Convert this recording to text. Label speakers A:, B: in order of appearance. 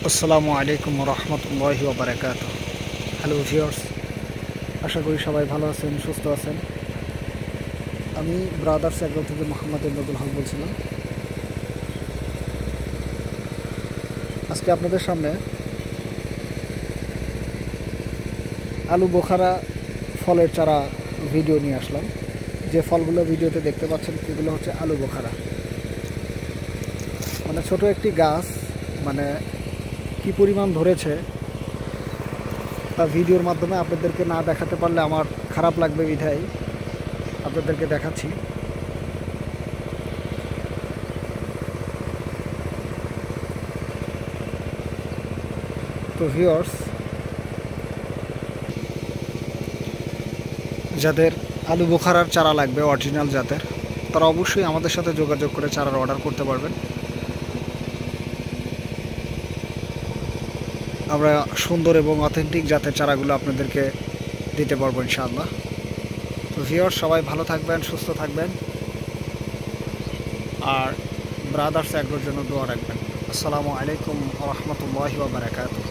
A: আসসালামু আলাইকুম রহমতুল্লাহি ওয়া বারাকাতুহু। হ্যালো ভিউয়ার্স, আশা করি সবাই ভালো আছেন, সুস্থ আছেন। আমি ব্রাদার্স এগ্রো থেকে মোহাম্মদ ইমদাদুল হক বলছিলাম। আজকে আপনাদের সামনে আলু বোখারা ফলের চারা ভিডিও নিয়ে আসলাম। যে ফলগুলো ভিডিওতে দেখতে পাচ্ছেন এগুলো হচ্ছে আলু বোখারা। মানে ছোট একটি গাছ, মানে কি পরিমাণ ধরেছে তা ভিডিওর মাধ্যমে আপনাদেরকে না দেখাতে পারলে আমার খারাপ লাগবে, বিধায় আপনাদেরকে দেখাচ্ছি। তো ভিউয়ার্স, যাদের আলু বোখারার চারা লাগবে অরিজিনাল জাতের, তারা অবশ্যই আমাদের সাথে যোগাযোগ করে চারার অর্ডার করতে পারবেন। আমরা সুন্দর এবং অথেন্টিক জাতের চারাগুলো আপনাদেরকে দিতে পারবো ইনশাআল্লাহ। তো ভিউয়ার্স, সবাই ভালো থাকবেন, সুস্থ থাকবেন, আর ব্রাদার্স এগ্রোর জন্য দোয়া রাখবেন। আসসালামু আলাইকুম ওয়া রাহমাতুল্লাহি ওয়া বারাকাতুহু।